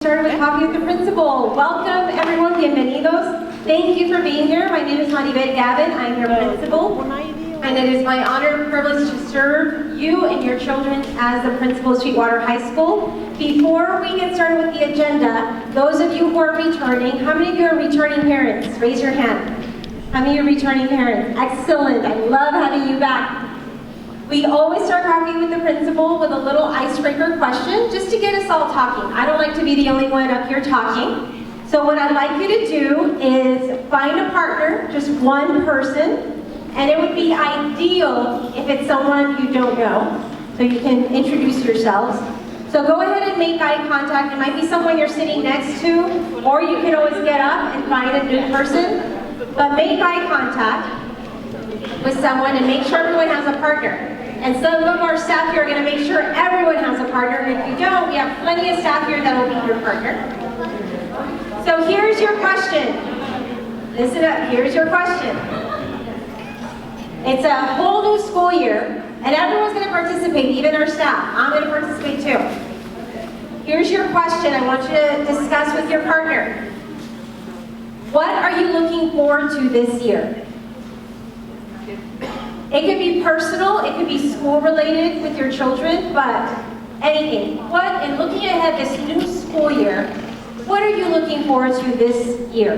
started with Coffee with the Principal. Welcome everyone, bienvenidos. Thank you for being here. My name is Maribel Gavin. I'm your principal. And it is my honor and privilege to serve you and your children as the principal of Sweetwater High School. Before we get started with the agenda, those of you who are returning, how many of you are returning parents? Raise your hand. How many are returning parents? Excellent. I love having you back. We always start Coffee with the Principal with a little icebreaker question just to get us all talking. I don't like to be the only one up here talking. So what I'd like you to do is find a partner, just one person, and it would be ideal if it's someone you don't know, so you can introduce yourselves. So go ahead and make eye contact. It might be someone you're sitting next to, or you can always get up and find a new person. But make eye contact with someone and make sure everyone has a partner. And some of our staff here are going to make sure everyone has a partner. And if you don't, we have plenty of staff here that will be your partner. So here's your question. Listen up, here's your question. It's a whole new school year, and everyone's going to participate, even our staff. I'm going to participate too. Here's your question I want you to discuss with your partner. What are you looking forward to this year? It could be personal, it could be school related with your children, but anything. What, in looking ahead this new school year, what are you looking forward to this year?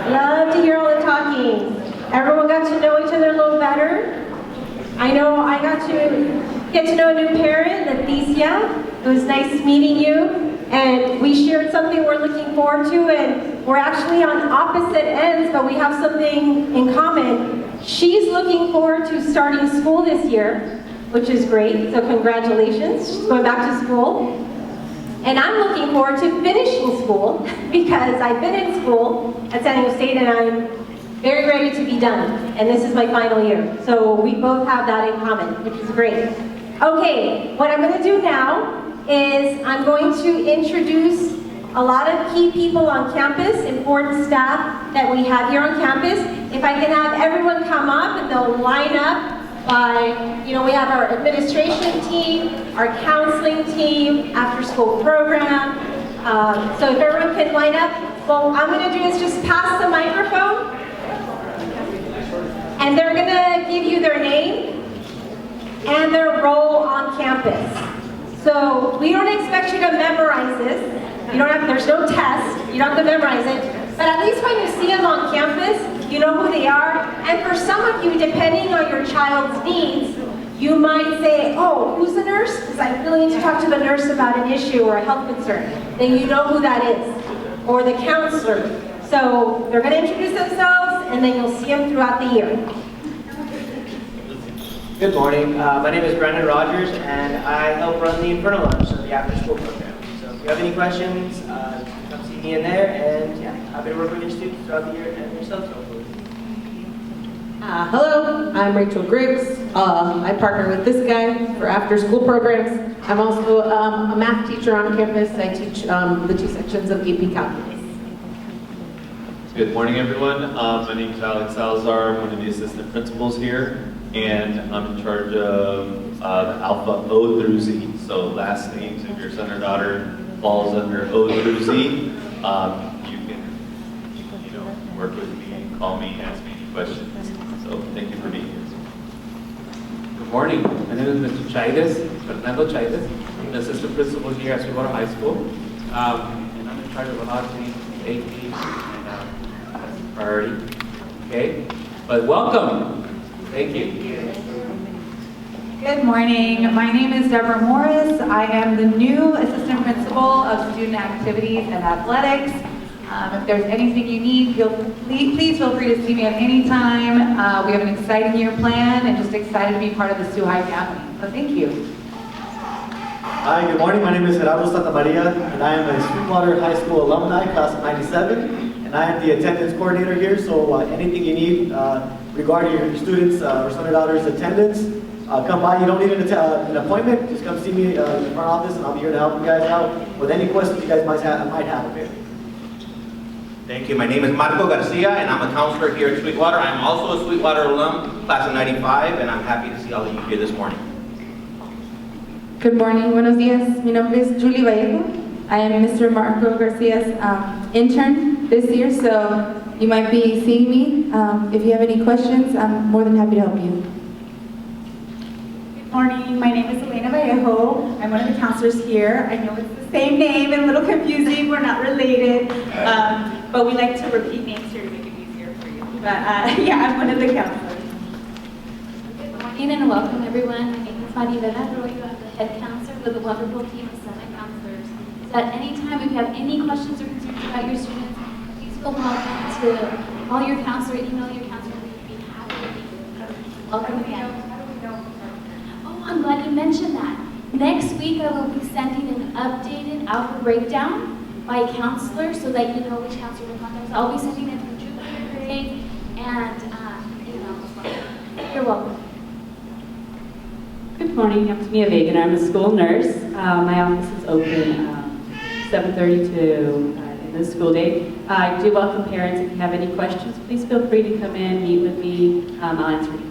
Love to hear all the talking. Everyone got to know each other a little better. I know I got to get to know a new parent, Leticia. It was nice meeting you. And we shared something we're looking forward to, and we're actually on opposite ends, but we have something in common. She's looking forward to starting school this year, which is great, so congratulations. She's going back to school. And I'm looking forward to finishing school, because I've been in school at San Diego State and I'm very ready to be done. And this is my final year. So we both have that in common, which is great. Okay, what I'm going to do now is I'm going to introduce a lot of key people on campus, important staff that we have here on campus. If I can have everyone come up and they'll line up by, we have our administration team, our counseling team, after school program. So if everyone can line up, what I'm going to do is just pass the microphone and they're going to give you their name and their role on campus. So we don't expect you to memorize this. There's no test. You don't have to memorize it. But at least when you see them on campus, you know who they are. And for some of you, depending on your child's needs, you might say, oh, who's the nurse? Because I really need to talk to the nurse about an issue or a health concern. Then you know who that is. Or the counselor. So they're going to introduce themselves, and then you'll see them throughout the year. Good morning. My name is Brandon Rogers, and I help run the Inferno Lunch, so the after-school program. So if you have any questions, come see me in there, and yeah, happy to work with your students throughout the year and yourselves, hopefully. Hello, I'm Rachel Griggs. I partner with this guy for after-school programs. I'm also a math teacher on campus. I teach the two sections of AP Calculus. Good morning, everyone. My name is Alex Salazar. I'm one of the assistant principals here. And I'm in charge of the Alpha O through Z. So last names, if your son or daughter falls under O through Z, you can work with me, call me, ask me any questions. So thank you for being here. Good morning. My name is Mr. Chaides, Fernando Chaides. I'm the assistant principal here at Sweetwater High School. And I'm in charge of a lot of things, AP, and that's a priority. Okay? But welcome. Thank you. Good morning. My name is Deborah Morris. I am the new assistant principal of student activities and athletics. If there's anything you need, please feel free to see me at any time. We have an exciting year planned and just excited to be part of the Sioux High family. So thank you. Hi, good morning. My name is Gerardo Santamaria, and I am a Sweetwater High School alumni, class of 97, and I am the attendance coordinator here, so anything you need regarding your students' or son or daughter's attendance, come by. You don't need an appointment. Just come see me in the front office, and I'll be here to help you guys out with any questions you guys might have. Okay? Thank you. My name is Marco Garcia, and I'm a counselor here at Sweetwater. I'm also a Sweetwater alum, class of 95, and I'm happy to see all of you here this morning. Good morning, buenos días. Mi nombre es Julie Vallejo. I am Mr. Marco Garcia's intern this year, so you might be seeing me. If you have any questions, I'm more than happy to help you. Good morning, my name is Elena Vallejo. I'm one of the counselors here. I know it's the same name and a little confusing, we're not related, but we like to repeat names here to make it easier for you. But yeah, I'm one of the counselors. Good morning and welcome everyone. My name is Maribela Arroyo. I'm the head counselor with a wonderful team of 7 counselors. So at any time, if you have any questions or concerns about your students, please feel welcome to call your counselor, email your counselor. We'd be happy to welcome again. Oh, I'm glad you mentioned that. Next week, I will be sending an updated alpha breakdown by counselor so that you know which counselor to contact. So I'll be sending it for junior grade and email as well. You're welcome. Good morning, I'm Tania Vega, I'm a school nurse. My office is open 7:30 to in the school day. I do welcome parents. If you have any questions, please feel free to come in, meet with me. I'll answer you.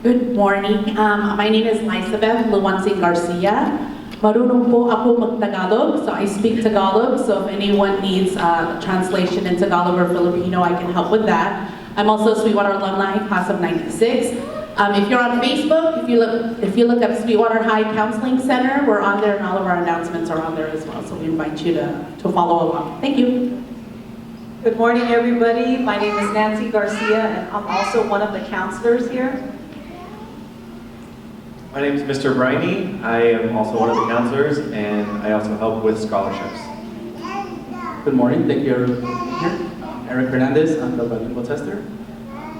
Good morning. My name is Lysabeth Luwansing Garcia. Marunong po ako mag-Tagalog, so I speak Tagalog. So if anyone needs translation in Tagalog or Filipino, I can help with that. I'm also a Sweetwater alumni, class of '96. If you're on Facebook, if you look up Sweetwater High Counseling Center, we're on there, and all of our announcements are on there as well. So we invite you to follow along. Thank you. Good morning, everybody. My name is Nancy Garcia, and I'm also one of the counselors here. My name is Mr. Briney. I am also one of the counselors, and I also help with scholarships. Good morning. Thank you for being here. I'm Eric Hernandez. I'm the bilingual tester,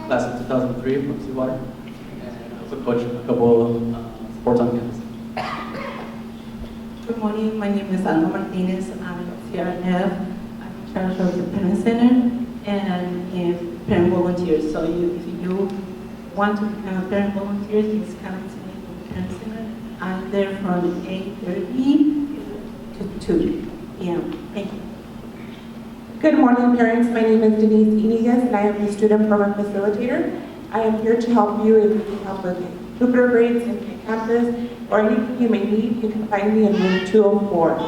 class of 2003 from Sweetwater. To coach a couple sports on campus. Good morning, my name is Alma Martinez. I'm a CRNF. I'm in charge of the parent center and parent volunteers. So if you want to become a parent volunteer, please come to me in the parent center. I'm there from 8:30 to 2 p.m. Thank you. Good morning, parents. My name is Denise Inigas, and I am the student program facilitator. I am here to help you if you need help with Jupiter grades in campus or anything you may need. You can find me in room 204.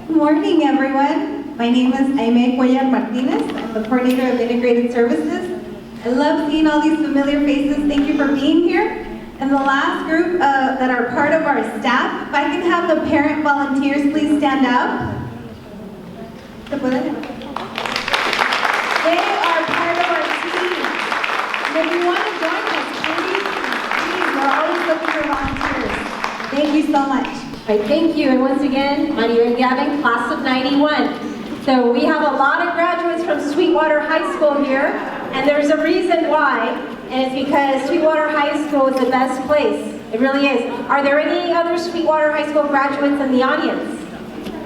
Good morning, everyone. My name is Aime Cuellar Martinez. I'm the coordinator of integrated services. I love seeing all these familiar faces. Thank you for being here. And the last group that are part of our staff, if I can have the parent volunteers please stand up. They are part of our team. And if you want to join us, please, we're always looking for volunteers. Thank you so much. All right, thank you. And once again, Maria Gavin, class of '91. So we have a lot of graduates from Sweetwater High School here, and there's a reason why, and it's because Sweetwater High School is the best place. It really is. Are there any other Sweetwater High School graduates in the audience?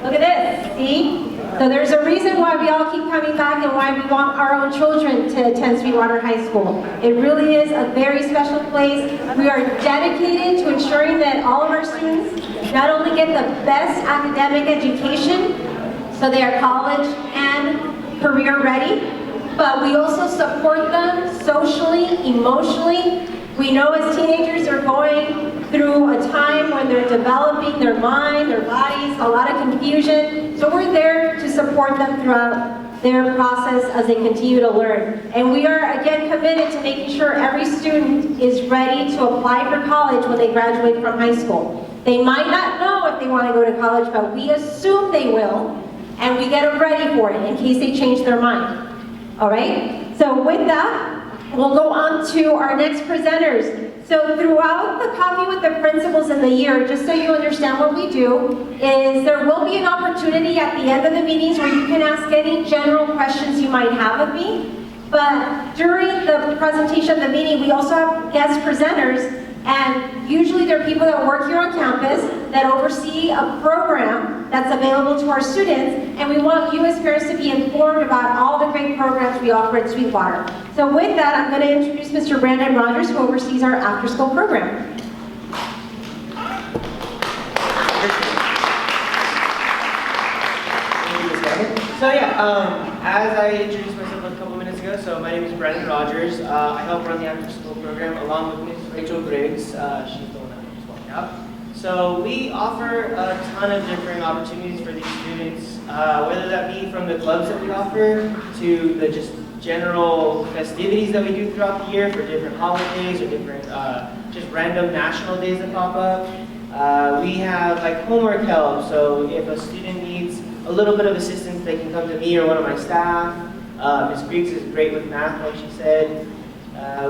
Look at this, see? So there's a reason why we all keep coming back and why we want our own children to attend Sweetwater High School. It really is a very special place. We are dedicated to ensuring that all of our students not only get the best academic education, so they are college and career ready, but we also support them socially, emotionally. We know as teenagers they're going through a time when they're developing their mind, their bodies, a lot of confusion. So we're there to support them throughout their process as they continue to learn. And we are, again, committed to making sure every student is ready to apply for college when they graduate from high school. They might not know if they want to go to college, but we assume they will, and we get them ready for it in case they change their mind. All right? So with that, we'll go on to our next presenters. So throughout the Coffee with the Principals in the year, just so you understand what we do, is there will be an opportunity at the end of the meetings where you can ask any general questions you might have of me. But during the presentation of the meeting, we also have guest presenters, and usually they're people that work here on campus that oversee a program that's available to our students, and we want you as parents to be informed about all the great programs we offer at Sweetwater. So with that, I'm going to introduce Mr. Brandon Rogers, who oversees our after-school program. So yeah, as I introduced myself a couple minutes ago, so my name is Brandon Rogers. I help run the after-school program along with Ms. Rachel Griggs. She's the one that just walked out. So we offer a ton of different opportunities for these students, whether that be from the clubs that we offer to the just general festivities that we do throughout the year for different holidays or different just random national days that pop up. We have like homework help, so if a student needs a little bit of assistance, they can come to me or one of my staff. Ms. Greeks is great with math, like she said.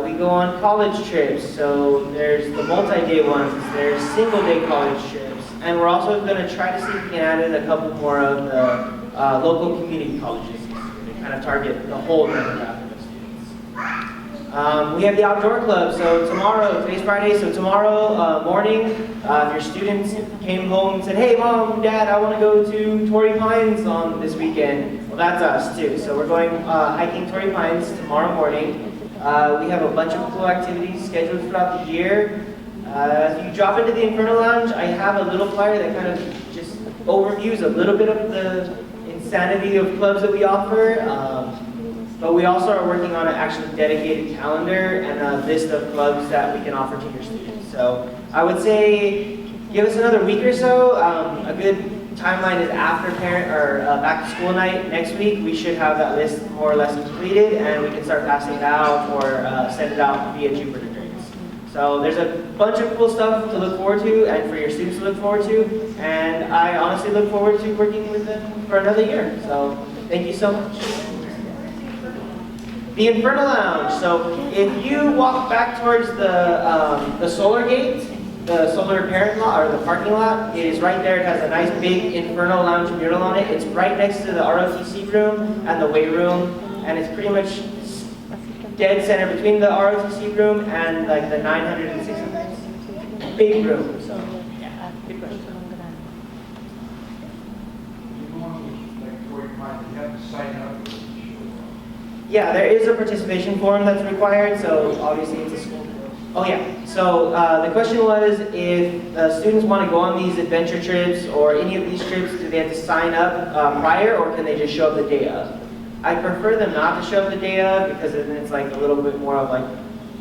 We go on college trips, so there's the multi-day ones, there's single-day college trips, and we're also going to try to see if we can add in a couple more of the local community colleges to kind of target the whole demographic of students. We have the outdoor club, so tomorrow, today's Friday, so tomorrow morning, if your students came home and said, hey mom, dad, I want to go to Torrey Pines on this weekend, well that's us too. So we're going hiking Torrey Pines tomorrow morning. We have a bunch of cool activities scheduled throughout the year. If you drop into the Inferno Lounge, I have a little flyer that kind of just overviews a little bit of the insanity of clubs that we offer. But we also are working on an actually dedicated calendar and a list of clubs that we can offer to your students. So I would say give us another week or so. A good timeline is after parent or back to school night next week. We should have that list more or less completed, and we can start passing it out or send it out via Jupiter Drinks. So there's a bunch of cool stuff to look forward to and for your students to look forward to, and I honestly look forward to working with them for another year. So thank you so much. The Inferno Lounge. So if you walk back towards the solar gate, the solar parent lot or the parking lot, it is right there. It has a nice big Inferno Lounge mural on it. It's right next to the ROTC room and the weight room, and it's pretty much dead center between the ROTC room and like the 900 and 600. Big room. So yeah, good question. Yeah, there is a participation form that's required, so obviously it's a school. Oh yeah, so the question was if students want to go on these adventure trips or any of these trips, do they have to sign up prior or can they just show up the day of? I prefer them not to show up the day of because then it's like a little bit more of like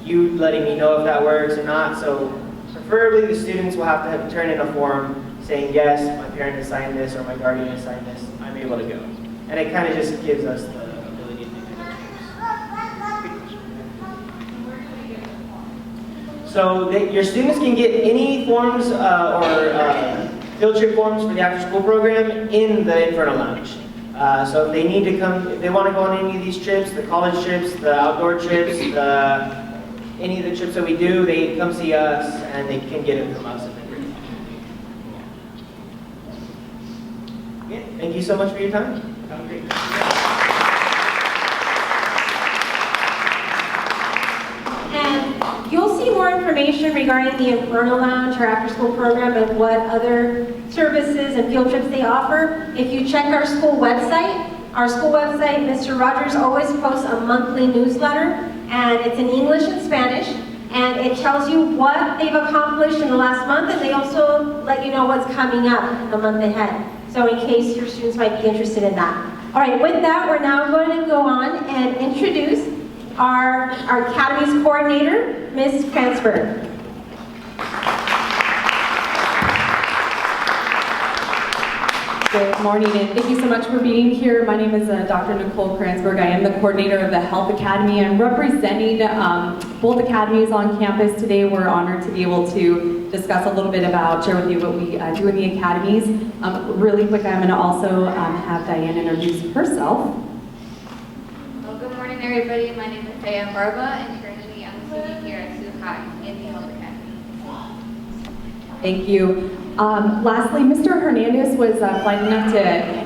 you letting me know if that works or not. So preferably the students will have to turn in a form saying yes, my parent has signed this or my guardian has signed this, I'm able to go. And it kind of just gives us the ability to do that. So your students can get any forms or field trip forms for the after school program in the Inferno Lounge. So if they need to come, if they want to go on any of these trips, the college trips, the outdoor trips, any of the trips that we do, they come see us and they can get it from us. Yeah, thank you so much for your time. Have a great day. And you'll see more information regarding the Inferno Lounge, our after-school program, and what other services and field trips they offer. If you check our school website, Mr. Rogers always posts a monthly newsletter, and it's in English and Spanish, and it tells you what they've accomplished in the last month, and they also let you know what's coming up the month ahead. So in case your students might be interested in that. All right, with that, we're now going to go on and introduce our Academy's coordinator, Ms. Kranzberg. Good morning, and thank you so much for being here. My name is Dr. Nicole Kranzberg. I am the coordinator of the Health Academy. I'm representing both academies on campus today. We're honored to be able to discuss a little bit about, share with you what we do in the academies. Really quick, I'm going to also have Diane introduce herself. Well, good morning, everybody. My name is Diane Barba, and currently I'm a student here at Sioux High in the Health Academy. Thank you. Lastly, Mr. Hernandez was kind enough to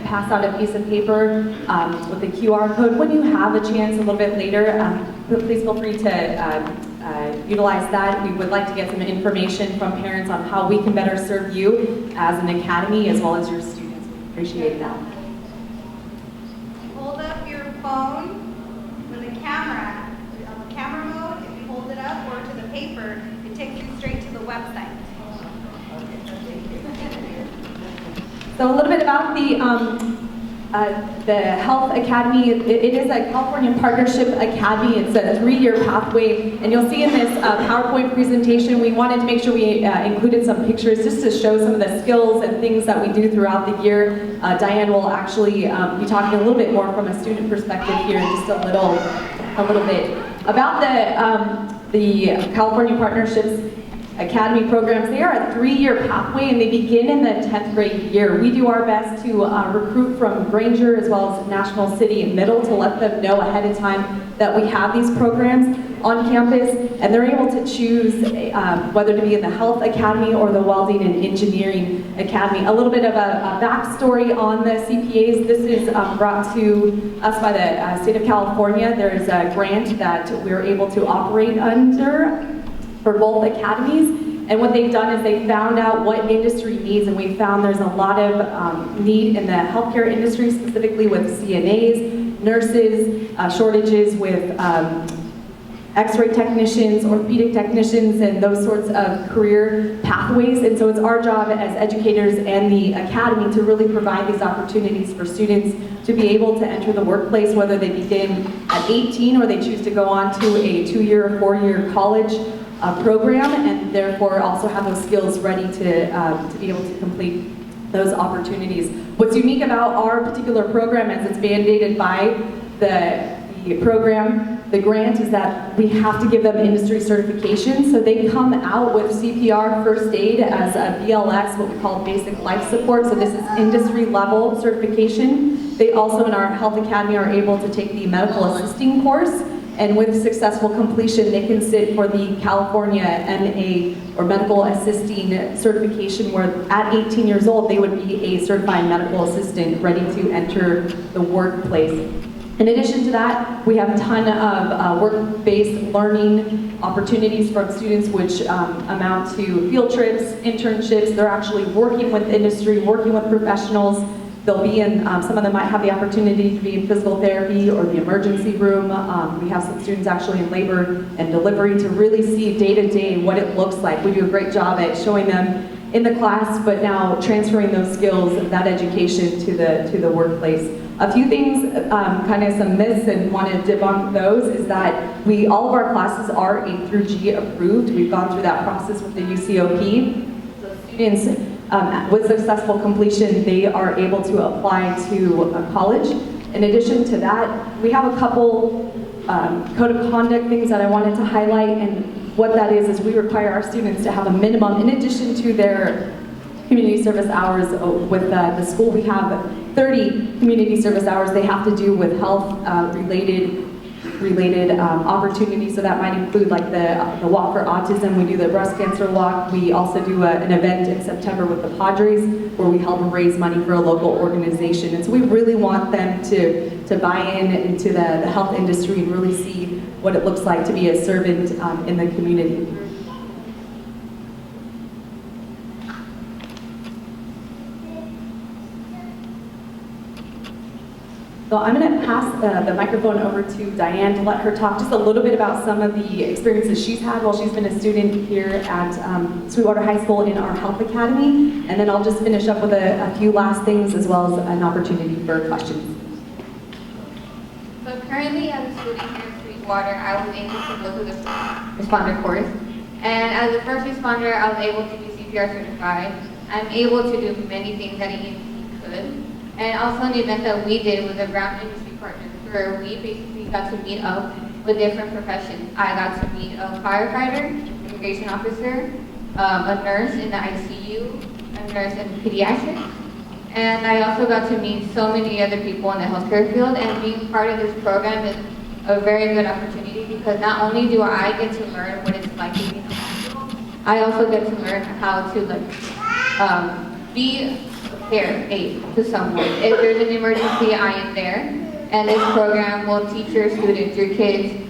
pass out a piece of paper with a QR code. When you have a chance a little bit later, please feel free to utilize that. We would like to get some information from parents on how we can better serve you as an academy as well as your students. We appreciate that. Hold up your phone with a camera. On the camera mode, if you hold it up or to the paper, it takes you straight to the website. So a little bit about the The Health Academy, it is a California Partnership Academy. It's a 3-year pathway, and you'll see in this PowerPoint presentation, we wanted to make sure we included some pictures just to show some of the skills and things that we do throughout the year. Diane will actually be talking a little bit more from a student perspective here in just a little bit about the California Partnerships Academy programs. They are a 3-year pathway, and they begin in the 10th grade year. We do our best to recruit from Granger as well as National City and Middle to let them know ahead of time that we have these programs on campus, and they're able to choose whether to be in the Health Academy or the Welding and Engineering Academy. A little bit of a backstory on the CPAs. This is brought to us by the state of California. There's a grant that we're able to operate under for both academies, and what they've done is they found out what industry needs, and we found there's a lot of need in the healthcare industry, specifically with CNAs, nurses, shortages with x-ray technicians, orthopedic technicians, and those sorts of career pathways. And so it's our job as educators and the academy to really provide these opportunities for students to be able to enter the workplace, whether they begin at 18 or they choose to go on to a 2-year or 4-year college program, and therefore also have those skills ready to be able to complete those opportunities. What's unique about our particular program is it's mandated by the program, the grant, is that we have to give them industry certification. So they come out with CPR, first aid, as a BLS, what we call basic life support. So this is industry level certification. They also in our Health Academy are able to take the medical assisting course, and with successful completion, they can sit for the California MA or medical assisting certification, where at 18 years old, they would be a certified medical assistant ready to enter the workplace. In addition to that, we have a ton of work-based learning opportunities from students, which amount to field trips, internships. They're actually working with industry, working with professionals. They'll be in, some of them might have the opportunity to be in physical therapy or the emergency room. We have some students actually in labor and delivery to really see day to day what it looks like. We do a great job at showing them in the class, but now transferring those skills, that education to the workplace. A few things, kind of some myths, and want to debunk those, is that all of our classes are A through G approved. We've gone through that process with the UCOP. So students, with successful completion, they are able to apply to college. In addition to that, we have a couple code of conduct things that I wanted to highlight, and what that is we require our students to have a minimum, in addition to their community service hours with the school. We have 30 community service hours they have to do with health related opportunities. So that might include like the walk for autism. We do the breast cancer walk. We also do an event in September with the Padres where we help raise money for a local organization. And so we really want them to buy into the health industry and really see what it looks like to be a servant in the community. So I'm going to pass the microphone over to Diane to let her talk just a little bit about some of the experiences she's had while she's been a student here at Sweetwater High School in our Health Academy. And then I'll just finish up with a few last things as well as an opportunity for questions. So currently as a student here at Sweetwater, I was able to go to the first responder course. And as a first responder, I was able to be CPR certified. I'm able to do many things that an EMT could. And also an event that we did with a ground industry partner, where we basically got to meet up with different professions. I got to meet a firefighter, immigration officer, a nurse in the ICU, a nurse in pediatrics, and I also got to meet so many other people in the healthcare field. And being part of this program is a very good opportunity, because not only do I get to learn what it's like to be in the hospital, I also get to learn how to be care aid to someone. If there's an emergency, I am there. And this program will teach your students, your kids,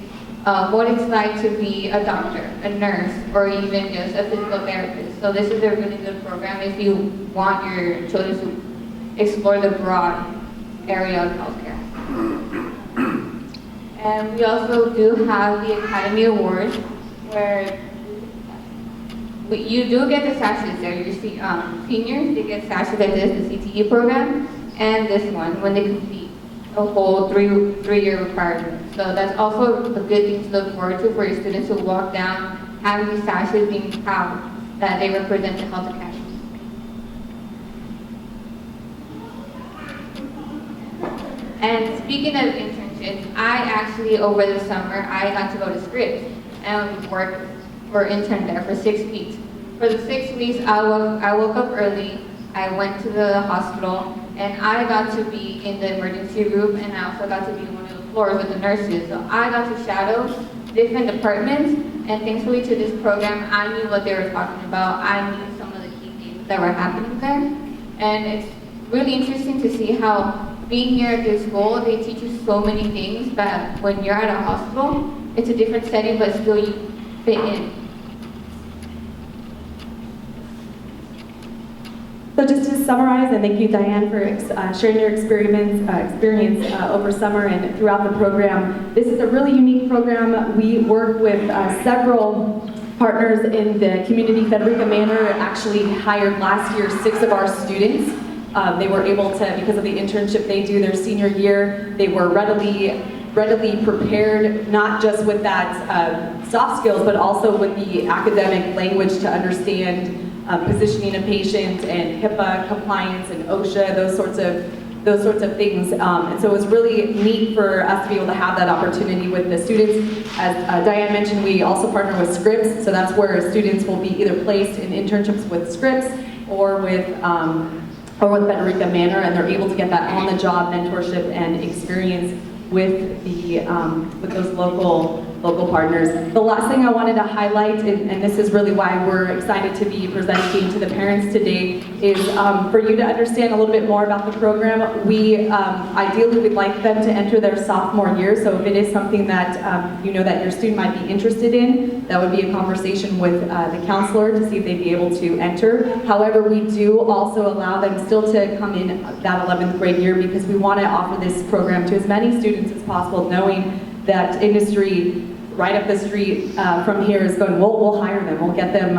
what it's like to be a doctor, a nurse, or even just a physical therapist. So this is a really good program if you want your children to explore the broad area of healthcare. And we also do have the Academy Awards, where you do get the sashes there. Your seniors, they get sashes like this, the CTE program. and this one when they complete a whole three-year requirement. So that's also a good thing to look forward to for your students to walk down, having these sashes, being proud that they represent the Health Academy. And speaking of internships, I actually, over the summer, I got to go to Scripps and work or intern there for 6 weeks. For the 6 weeks, I woke up early, I went to the hospital, and I got to be in the emergency room, and I also got to be on one of the floors with the nurses. So I got to shadow different departments, and thankfully to this program, I knew what they were talking about. I knew some of the key things that were happening there. And it's really interesting to see how being here at this school, they teach you so many things, but when you're at a hospital, it's a different setting, but still you fit in. So just to summarize, and thank you, Diane, for sharing your experience over summer and throughout the program. This is a really unique program. We work with several partners in the community. Federica Manor actually hired last year 6 of our students. They were able to, because of the internship they do their senior year, they were readily prepared, not just with that soft skills, but also with the academic language to understand positioning a patient and HIPAA compliance and OSHA, those sorts of things. And so it was really neat for us to be able to have that opportunity with the students. As Diane mentioned, we also partner with Scripps, so that's where students will be either placed in internships with Scripps or with Federica Manor, and they're able to get that on-the-job mentorship and experience with those local partners. The last thing I wanted to highlight, and this is really why we're excited to be presenting to the parents today, is for you to understand a little bit more about the program. We ideally would like them to enter their sophomore year, so if it is something that you know that your student might be interested in, that would be a conversation with the counselor to see if they'd be able to enter. However, we do also allow them still to come in that 11th grade year because we want to offer this program to as many students as possible, knowing that industry right up the street from here is going, we'll hire them, we'll get them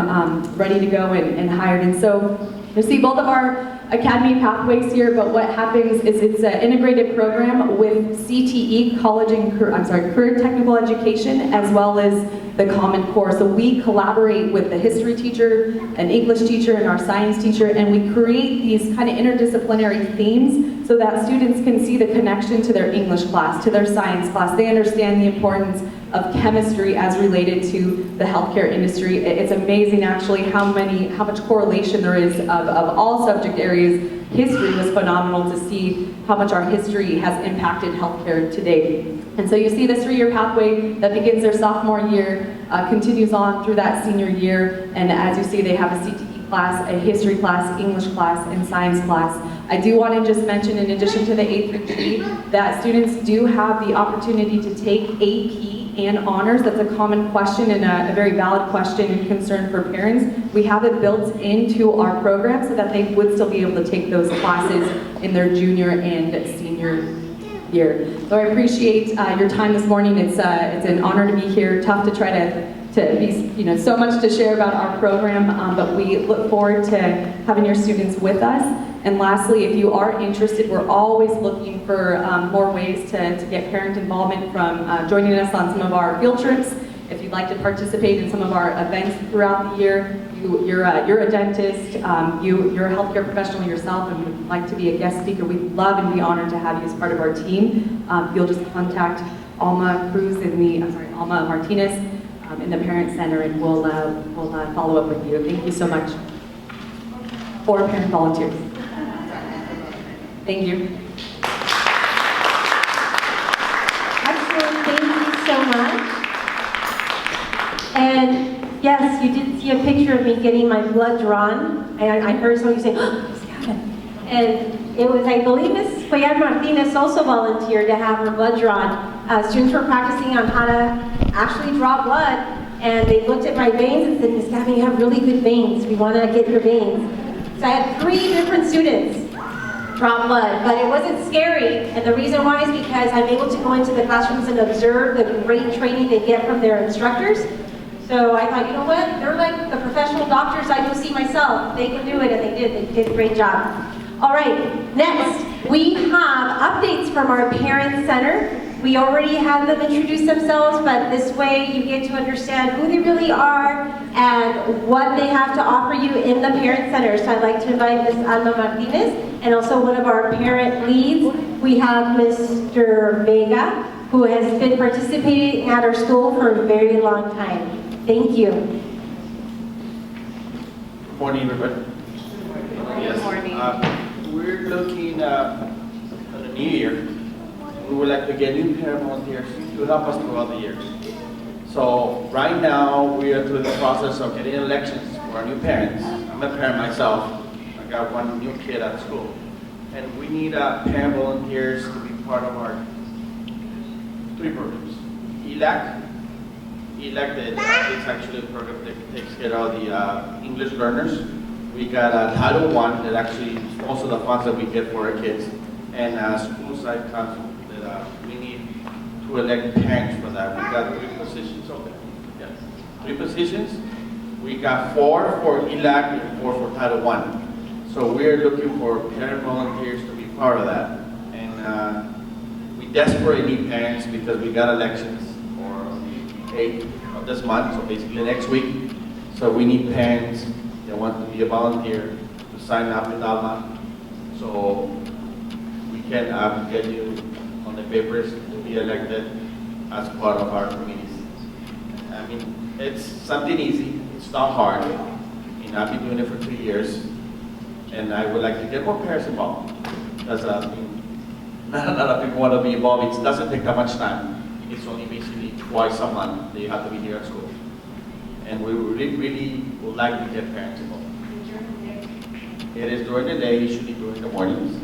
ready to go and hired. And so you see both of our academy pathways here, but what happens is it's an integrated program with CTE, career technical education, as well as the Common Core. So we collaborate with the history teacher, an English teacher, and our science teacher, and we create these kind of interdisciplinary themes so that students can see the connection to their English class, to their science class. They understand the importance of chemistry as related to the healthcare industry. It's amazing actually how much correlation there is of all subject areas. History was phenomenal to see how much our history has impacted healthcare today. And so you see this 3-year pathway that begins their sophomore year, continues on through that senior year, and as you see they have a CTE class, a history class, English class, and science class. I do want to just mention, in addition to the A3G, that students do have the opportunity to take AP and honors. That's a common question and a very valid question and concern for parents. We have it built into our program so that they would still be able to take those classes in their junior and senior year. So I appreciate your time this morning. It's an honor to be here. Tough to try to be, so much to share about our program, but we look forward to having your students with us. And lastly, if you are interested, we're always looking for more ways to get parent involvement, from joining us on some of our field trips. If you'd like to participate in some of our events throughout the year, you're a dentist, you're a healthcare professional yourself and would like to be a guest speaker, we'd love and be honored to have you as part of our team. You'll just contact Alma Martinez in the Parent Center, and we'll follow up with you. Thank you so much. For parent volunteers. Thank you. Excellent, thank you so much. And yes, you did see a picture of me getting my blood drawn. I heard somebody say, oh, what's happening? And it was, I believe Ms. Cuellar Martinez also volunteered to have her blood drawn. Students were practicing on how to actually draw blood, and they looked at my veins and said, Ms. Gabby, you have really good veins. We want to get your veins. So I had 3 different students draw blood, but it wasn't scary, and the reason why is because I'm able to go into the classrooms and observe the great training they get from their instructors. So I thought, you know what, they're like the professional doctors I go see myself. They can do it, and they did. They did a great job. All right, next, we have updates from our Parent Center. We already had them introduce themselves, but this way you get to understand who they really are and what they have to offer you in the Parent Center. So I'd like to invite Ms. Alma Martinez and also one of our parent leads. We have Mr. Vega, who has been participating at our school for a very long time. Thank you. Good morning, everybody. Yes. We're looking at the new year. We would like to get new parent volunteers to help us throughout the years. So right now, we are through the process of getting elections for our new parents. I'm a parent myself. I got one new kid at school. And we need parent volunteers to be part of our 3 programs. ELAC. ELAC, it's actually a program that takes care of the English learners. We got Title I that actually most of the funds that we get for our kids. And school side council that we need to elect parents for that. We got 3 positions open. Yes. 3 positions. We got 4 for ELAC and 4 for Title I. So we're looking for parent volunteers to be part of that. And we desperately need parents because we got elections for 8 of this month, so basically next week. So we need parents that want to be a volunteer to sign up with Alma. So we can get you on the papers to be elected as part of our committees. I mean, it's something easy. It's not hard. I've been doing it for 2 years. And I would like to get more parents involved. Because not a lot of people want to be involved. It doesn't take that much time. It's only basically twice a month that you have to be here at school. And we really would like to get parents involved. It is during the day, usually during the mornings.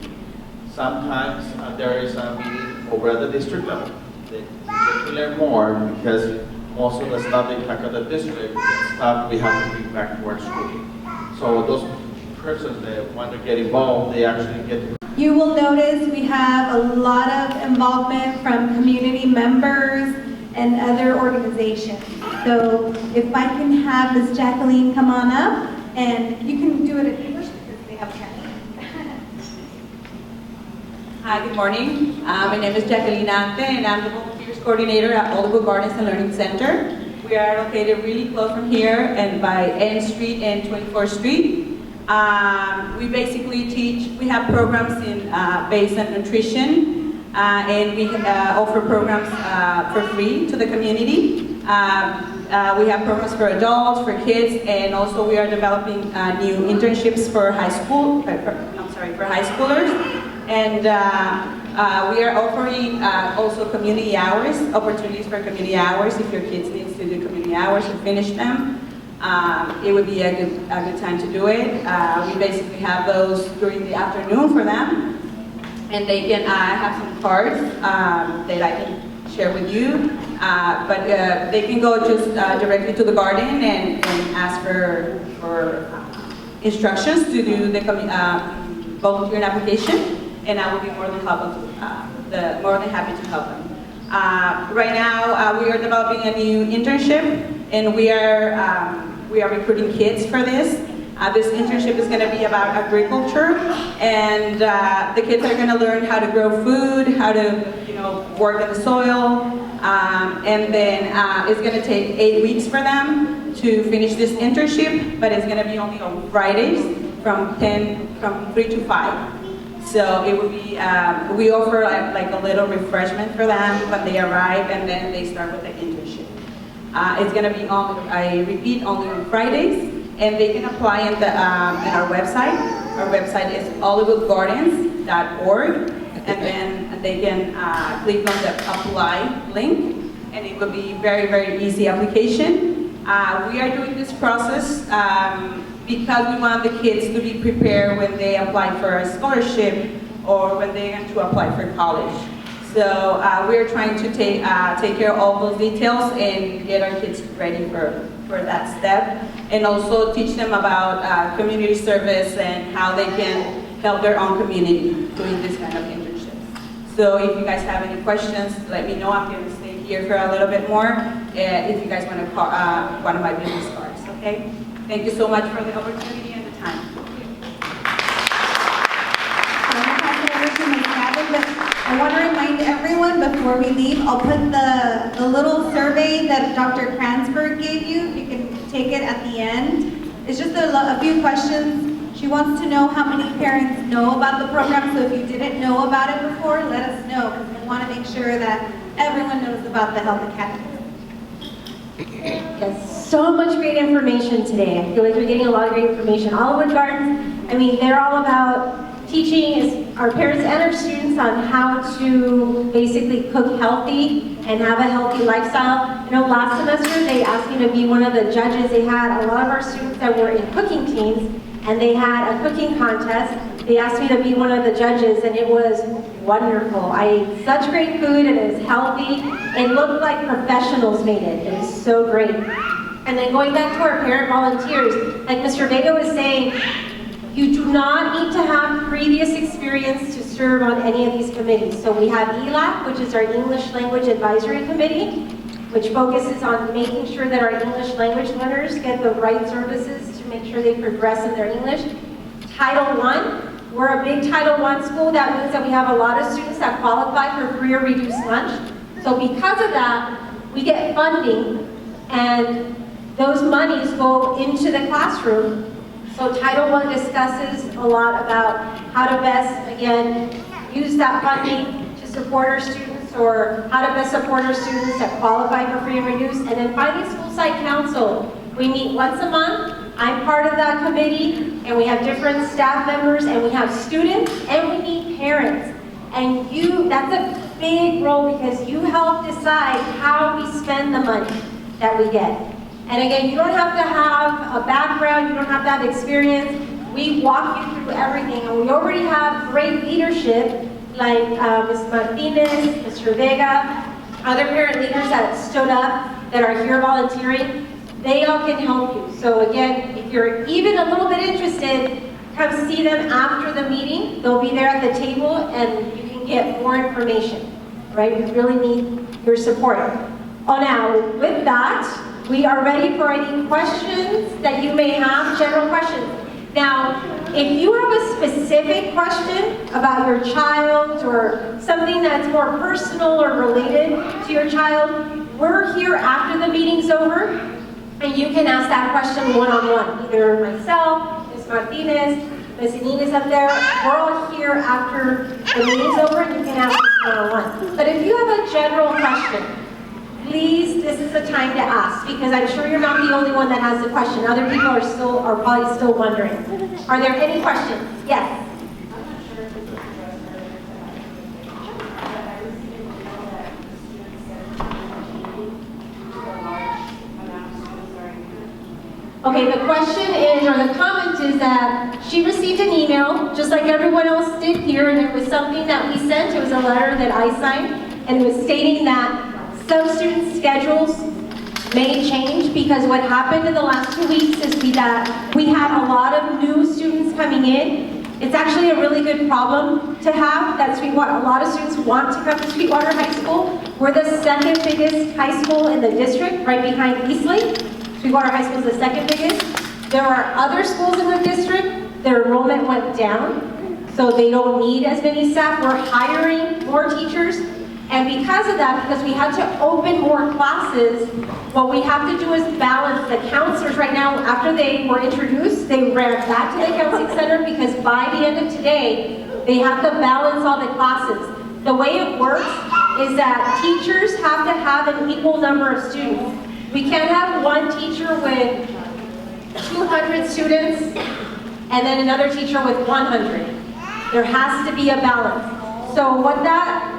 Sometimes there is a meeting over at the district level. They get to learn more because most of the stuff they talk at the district is stuff we have to bring back to our school. So those persons that want to get involved, they actually get to. You will notice we have a lot of involvement from community members and other organizations. So if I can have Ms. Jacqueline come on up, and you can do it in English because they have translation. Hi, good morning. My name is Jacqueline Ante, and I'm the Volunteers Coordinator at Boulderwood Gardens and Learning Center. We are located really close from here and by N Street and 24th Street. We basically teach, we have programs in base and nutrition, and we offer programs for free to the community. We have programs for adults, for kids, and also we are developing new internships for high schoolers. And we are offering also community hours, opportunities for community hours if your kids need to do community hours and finish them. It would be a good time to do it. We basically have those during the afternoon for them. And they can have some cards that I can share with you. But they can go just directly to the garden and ask for instructions to do the volunteering application. And I will be more than happy to help them. Right now, we are developing a new internship, and we are recruiting kids for this. This internship is going to be about agriculture, and the kids are going to learn how to grow food, how to work in the soil, and then it's going to take 8 weeks for them to finish this internship, but it's going to be only on Fridays from 3 to 5. So it will be, we offer like a little refreshment for them when they arrive, and then they start with the internship. It's going to be I repeat, only on Fridays, and they can apply in our website. Our website is olivewoodgardens.org, and then they can click on the apply link, and it will be very, very easy application. We are doing this process because we want the kids to be prepared when they apply for a scholarship or when they're going to apply for college. So we're trying to take care of all those details and get our kids ready for that step, and also teach them about community service and how they can help their own community doing this kind of internships. So if you guys have any questions, let me know. I'm going to stay here for a little bit more if you guys want to call one of my business cards, okay? Thank you so much for the opportunity and the time. I want to remind everyone before we leave, I'll put the little survey that Dr. Kranzberg gave you. You can take it at the end. It's just a few questions. She wants to know how many parents know about the program, so if you didn't know about it before, let us know, because we want to make sure that everyone knows about the Health Academy. Yes, so much great information today. I feel like we're getting a lot of great information. Olive Gardens, I mean, they're all about teaching our parents and our students on how to basically cook healthy and have a healthy lifestyle. You know, last semester they asked me to be one of the judges. They had a lot of our students that were in cooking teams, and they had a cooking contest. They asked me to be one of the judges, and it was wonderful. I ate such great food, and it was healthy. It looked like professionals made it. It was so great. And then going back to our parent volunteers, like Mr. Vega was saying, you do not need to have previous experience to serve on any of these committees. So we have ELAC, which is our English Language Advisory Committee, which focuses on making sure that our English language learners get the right services to make sure they progress in their English. Title I, we're a big Title I school. That means that we have a lot of students that qualify for free or reduced lunch. So because of that, we get funding, and those monies go into the classroom. So Title I discusses a lot about how to best, again, use that funding to support our students, or how to best support our students that qualify for free and reduced. And then finally, School Site Council. We meet once a month. I'm part of that committee, and we have different staff members, and we have students, and we need parents. And that's a big role, because you help decide how we spend the money that we get. And again, you don't have to have a background, you don't have to have experience. We walk you through everything, and we already have great leadership, like Ms. Martinez, Mr. Vega, other parent leaders that stood up, that are here volunteering. They all can help you. So again, if you're even a little bit interested, come see them after the meeting. They'll be there at the table, and you can get more information, right? We really need your support. Oh, now, with that, we are ready for any questions that you may have, general questions. Now, if you have a specific question about your child, or something that's more personal or related to your child, we're here after the meeting's over, and you can ask that question one-on-one. Either myself, Ms. Martinez, Ms. Inez up there, we're all here after the meeting's over, and you can ask us one-on-one. But if you have a general question, please, this is the time to ask, because I'm sure you're not the only one that has the question. Other people are probably still wondering. Are there any questions? Yes. Okay, the question is, or the comment is that she received an email, just like everyone else did here, and it was something that we sent. It was a letter that I signed, and it was stating that some students' schedules may change, because what happened in the last 2 weeks is that we had a lot of new students coming in. It's actually a really good problem to have, that a lot of students want to come to Sweetwater High School. We're the second biggest high school in the district, right behind Eastlake. Sweetwater High School is the second biggest. There are other schools in the district, their enrollment went down, so they don't need as many staff. We're hiring more teachers. And because of that, because we had to open more classes, what we have to do is balance the counselors right now. After they were introduced, they ran back to the counseling center, because by the end of today, they have to balance all the classes. The way it works is that teachers have to have an equal number of students. We can't have one teacher with 200 students and then another teacher with 100. There has to be a balance. So what that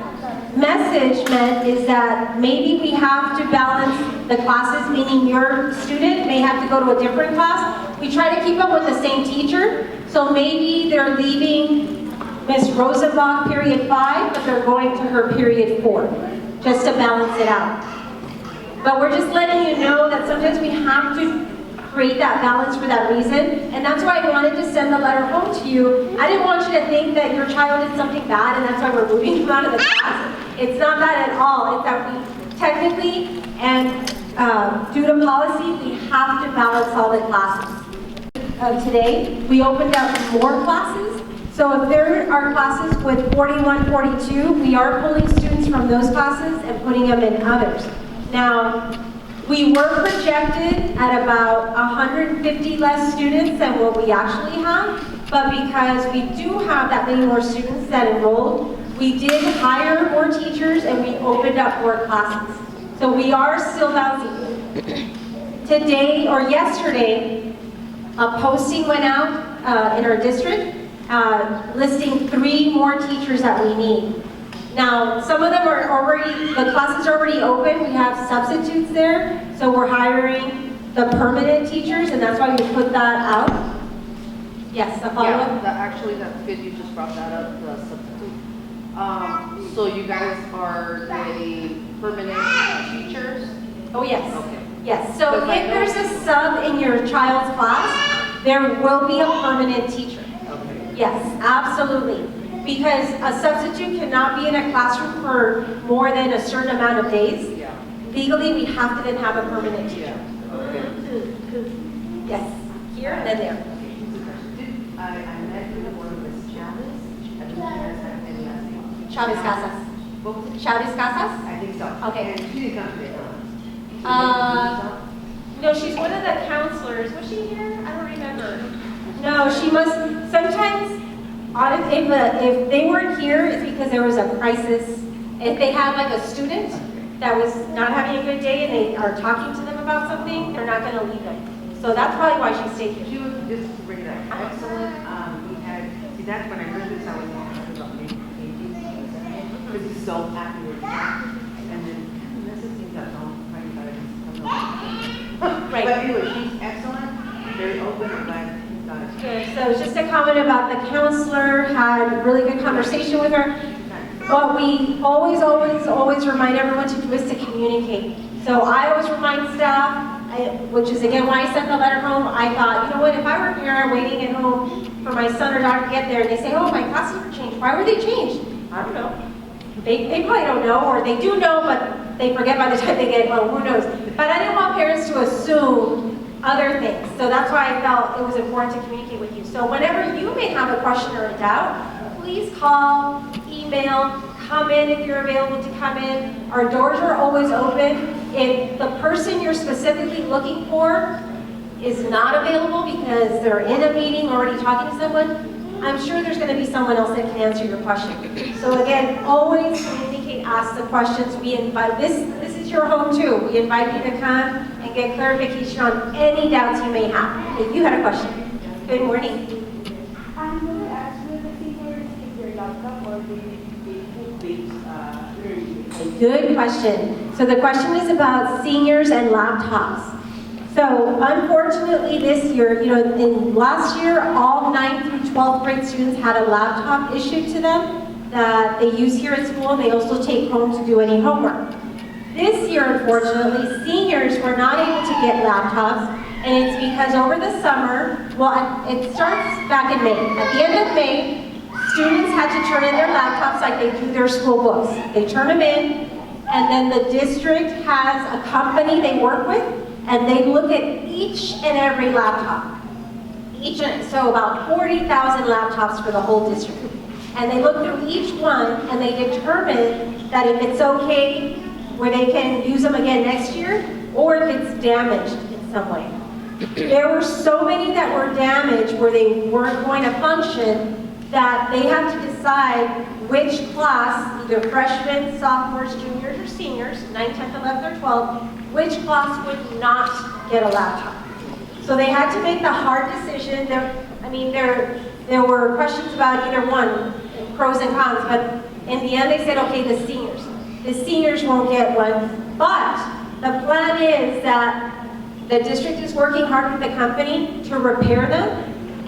message meant is that maybe we have to balance the classes, meaning your student may have to go to a different class. We try to keep up with the same teacher, so maybe they're leaving Miss Rosenbach period 5, but they're going to her period 4, just to balance it out. But we're just letting you know that sometimes we have to create that balance for that reason, and that's why I wanted to send the letter home to you. I didn't want you to think that your child did something bad and that's why we're moving him out of the class. It's not that at all. It's that we technically, and due to policy, we have to balance all the classes. Today, we opened up more classes, So if there are classes with 41, 42, we are pulling students from those classes and putting them in others. Now, we were projected at about 150 less students than what we actually have, but because we do have that many more students that enrolled, we did hire more teachers and we opened up more classes. So we are still bouncing. Today or yesterday, a posting went out in our district listing 3 more teachers that we need. Now, some of them are already, the classes are already open. We have substitutes there, so we're hiring the permanent teachers, and that's why we put that out. Yes, a follow-up? Yeah, actually, that's good you just brought that up, the substitute. So you guys are getting permanent teachers? Oh, yes. Okay. Yes, so if there's a sub in your child's class, there will be a permanent teacher. Okay. Yes, absolutely. Because a substitute cannot be in a classroom for more than a certain amount of days. Yeah. Legally, we have to then have a permanent teacher. Yeah. Okay. Yes, here and then there. I met with one of Ms. Chavez. I don't know if you guys have any last name. Chavez Casas. Chavez Casas? I think so. Okay. And she didn't come today, huh? No, she's one of the counselors. Was she here? I don't remember. No, she must, sometimes, if they weren't here, it's because there was a crisis. If they had like a student that was not having a good day and they are talking to them about something, they're not going to leave them. So that's probably why she stayed here. She was, just to bring it up, excellent. We had, see, that's when I heard this, I was talking about maybe because he's so happy with that. And then, this is things that don't find out. Right. But anyway, she's excellent, very open, I'm glad you got it. Good. So just a comment about the counselor, had a really good conversation with her. What we always remind everyone to do is to communicate. So I always remind staff, which is again why I sent the letter home, I thought, you know what, if I were here waiting at home for my son or daughter to get there, and they say, oh, my classes were changed. Why were they changed? I don't know. They probably don't know, or they do know, but they forget by the time they get home, who knows. But I didn't want parents to assume other things. So that's why I felt it was important to communicate with you. So whenever you may have a question or a doubt, please call, email, come in if you're available to come in. Our doors are always open. If the person you're specifically looking for is not available because they're in a meeting already talking to someone, I'm sure there's going to be someone else that can answer your question. So again, always communicate, ask the questions. We invite, this is your home too. We invite you to come and get clarification on any doubts you may have. If you had a question. Good morning. I'm going to ask you the seniors if their laptop or Good question. So the question is about seniors and laptops. So unfortunately this year, in last year, all 9th through 12th grade students had a laptop issued to them that they use here at school and they also take home to do any homework. This year, unfortunately, seniors were not able to get laptops, and it's because over the summer, well, it starts back in May. At the end of May, students had to turn in their laptops like they do their school books. They turn them in, and then the district has a company they work with, and they look at each and every laptop. So about 40,000 laptops for the whole district. And they look through each one, and they determine that if it's okay, where they can use them again next year, or if it's damaged in some way. There were so many that were damaged where they weren't going to function that they had to decide which class, either freshmen, sophomores, juniors, or seniors, 9th, 10th, 11th, or 12th, which class would not get a laptop. So they had to make the hard decision. There were questions about either one, pros and cons, but in the end they said, okay, the seniors. The seniors won't get one, but the plan is that the district is working hard with the company to repair them,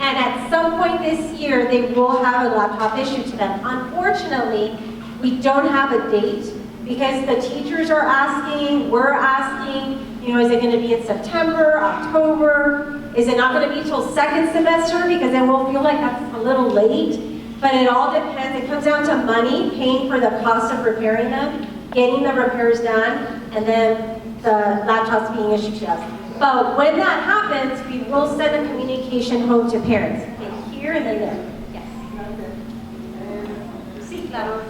and at some point this year, they will have a laptop issued to them. Unfortunately, we don't have a date because the teachers are asking, we're asking, is it going to be in September, October? Is it not going to be till second semester because then we'll feel like that's a little late? But it all depends. It comes down to money, paying for the cost of repairing them, getting the repairs done, and then the laptops being issued to us. But when that happens, we will send a communication home to parents. Here and then there. Yes. Claro.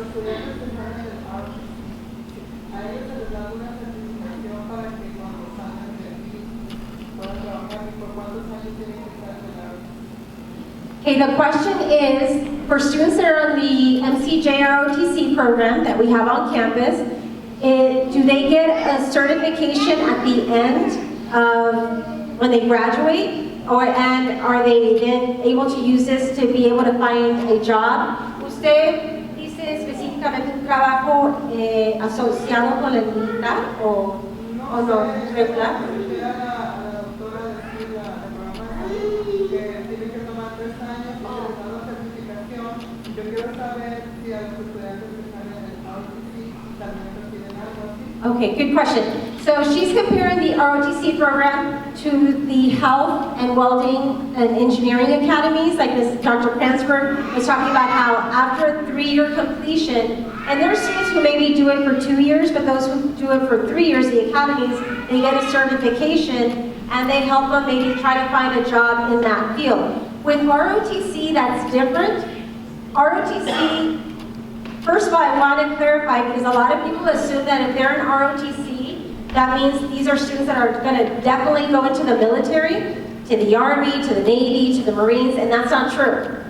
Okay, the question is, for students that are on the MCJROTC program that we have on campus, do they get a certification at the end of when they graduate? And are they then able to use this to be able to find a job? ¿Usted dice específicamente un trabajo asociado con el militar o no regular? Okay, good question. So she's comparing the ROTC program to the health and welding and engineering academies, like this Dr. Kransberg was talking about how after a 3-year completion, and there are students who maybe do it for 2 years, but those who do it for 3 years, the academies, they get a certification and they help them maybe try to find a job in that field. With ROTC, that's different. ROTC, first of all, I want to clarify because a lot of people assume that if they're in ROTC, that means these are students that are going to definitely go into the military, to the Army, to the Navy, to the Marines, and that's not true.